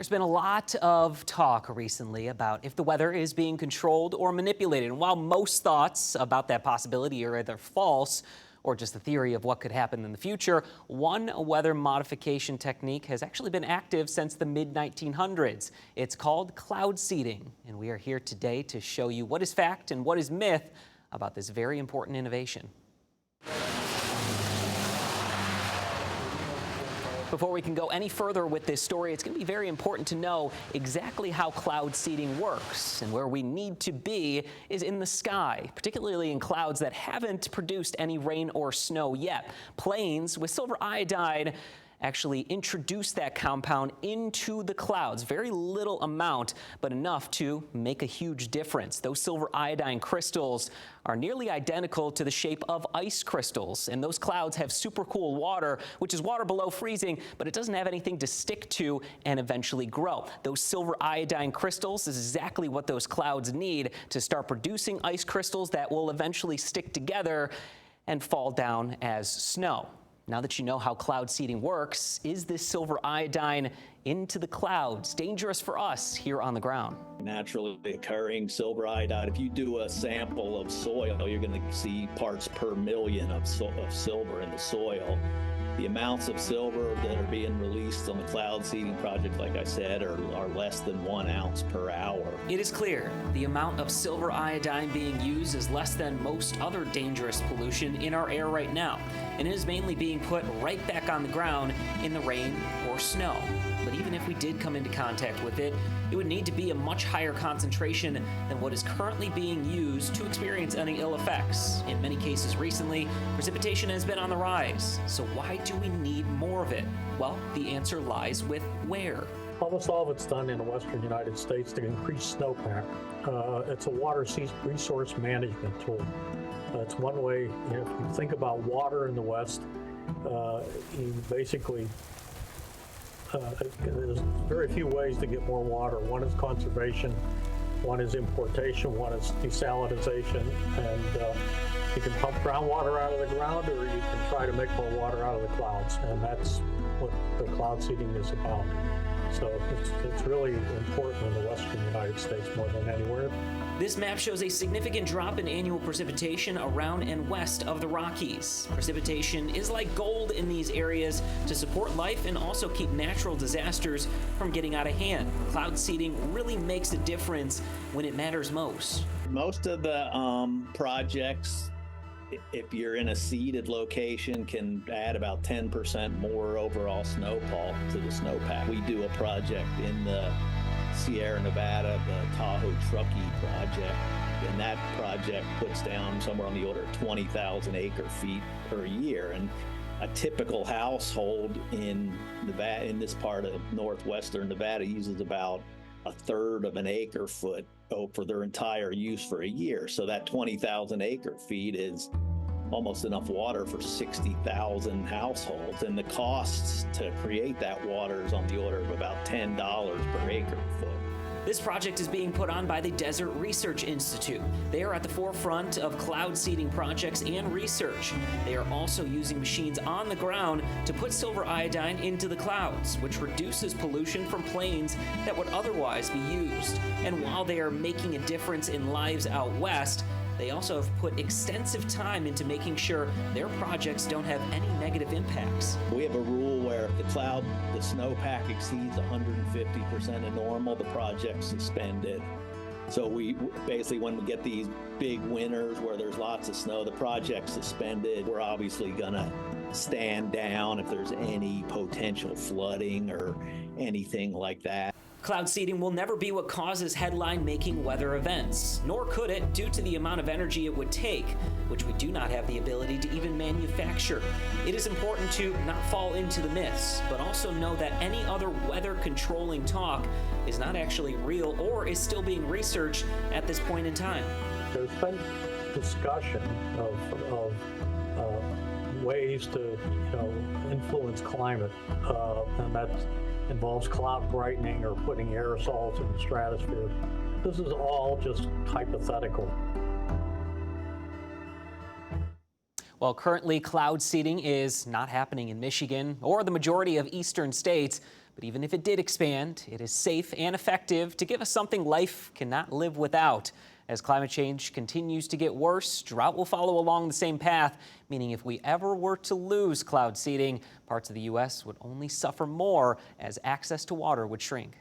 There's been a lot of talk recently about if the weather is being controlled or manipulated. And while most thoughts about that possibility are either false or just a theory of what could happen in the future, one weather modification technique has actually been active since the mid-1900s. It's called cloud seeding. And we are here today to show you what is fact and what is myth about this very important innovation. Before we can go any further with this story, it's going to be very important to know exactly how cloud seeding works. And where we need to be is in the sky, particularly in clouds that haven't produced any rain or snow yet. Planes with silver iodide actually introduce that compound into the clouds. Very little amount, but enough to make a huge difference. Those silver iodine crystals are nearly identical to the shape of ice crystals. And those clouds have super cool water, which is water below freezing, but it doesn't have anything to stick to and eventually grow. Those silver iodine crystals is exactly what those clouds need to start producing ice crystals that will eventually stick together and fall down as snow. Now that you know how cloud seeding works, is this silver iodine into the clouds dangerous for us here on the ground? Naturally occurring silver iodide, if you do a sample of soil, you're going to see parts per million of silver in the soil. The amounts of silver that are being released on the cloud seeding project, like I said, are less than 1 ounce per hour. It is clear the amount of silver iodine being used is less than most other dangerous pollution in our air right now, and it is mainly being put right back on the ground in the rain or snow. But even if we did come into contact with it, it would need to be a much higher concentration than what is currently being used to experience any ill effects. In many cases recently, precipitation has been on the rise. So why do we need more of it? Well, the answer lies with where. Almost all of it's done in the western United States to increase snowpack. It's a water resource management tool. It's one way, if you think about water in the West, you basically there's very few ways to get more water. One is conservation, one is importation, one is desalinization, and you can pump groundwater out of the ground, or you can try to make more water out of the clouds, and that's what the cloud seeding is about. So it's really important in the western United States more than anywhere. This map shows a significant drop in annual precipitation around and west of the Rockies. Precipitation is like gold in these areas to support life and also keep natural disasters from getting out of hand. Cloud seeding really makes a difference when it matters most. Most of the projects, if you're in a seeded location, can add about 10% more overall snowfall to the snowpack. We do a project in the Sierra Nevada, the Tahoe Truckee project, and that project puts down somewhere on the order of 20,000 acre-feet per year. And a typical household in Nevada, in this part of northwestern Nevada, uses about 1/3 of an acre-foot for their entire use for a year. So that 20,000 acre-feet is almost enough water for 60,000 households, and the costs to create that water is on the order of about $10 per acre foot. This project is being put on by the Desert Research Institute. They are at the forefront of cloud seeding projects and research. They are also using machines on the ground to put silver iodine into the clouds, which reduces pollution from planes that would otherwise be used. And while they are making a difference in lives out west, they also have put extensive time into making sure their projects don't have any negative impacts. We have a rule where if the snowpack exceeds 150% of normal, the project's suspended. So we basically, when we get these big winters where there's lots of snow, the project's suspended. We're obviously gonna stand down if there's any potential flooding or anything like that. Cloud seeding will never be what causes headline-making weather events, nor could it due to the amount of energy it would take, which we do not have the ability to even manufacture. It is important to not fall into the myths, but also know that any other weather-controlling talk is not actually real or is still being researched at this point in time. There's been discussion of ways to influence climate, and that involves cloud brightening or putting aerosols in the stratosphere. This is all just hypothetical. Well, currently cloud seeding is not happening in Michigan or the majority of eastern states, But even if it did expand, it is safe and effective to give us something life cannot live without. As climate change continues to get worse, drought will follow along the same path, meaning if we ever were to lose cloud seeding, parts of the U.S. would only suffer more as access to water would shrink.